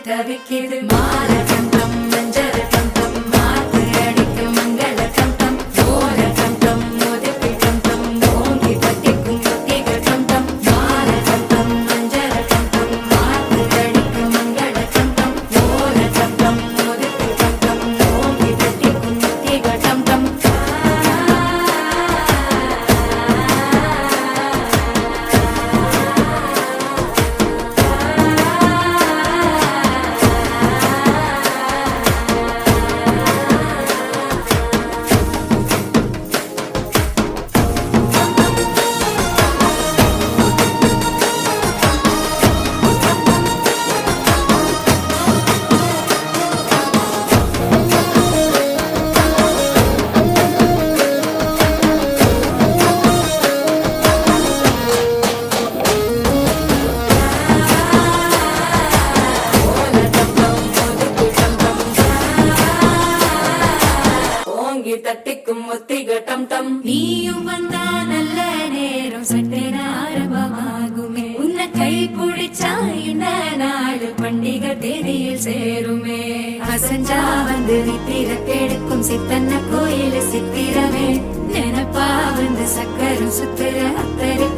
தவிக்கிது மால கண்டம் மஞ்சள் கண்டம் மாத்து அடிக்கும் மங்கள கண்டம் ஓர கண்டம் மோதிப்பி கண்டம் ஓங்கி பட்டிக்கும் ஒத்திக கண்டம் மால கண்டம் மஞ்சள் கண்டம் மாத்து அடிக்கும் மங்கள கண்டம் ஓர கண்டம் மோதிப்பி கண்டம் ஓங்கி பட்டிக்கும் ஒத்திக கண்டம் தட்டிக்கும் ஒத்திக டம் டம் நீயும் வந்தா நல்ல நேரம் சட்டென ஆரம்பமாகுமே உன்னை கை பிடிச்சா இந்த நாள் பண்டிகை தேதியில் சேருமே அசஞ்சா வந்து நித்திர கெடுக்கும் சித்தன்ன கோயில் சித்திரமே நினப்பா வந்து சக்கரம் சுத்திர அத்தரை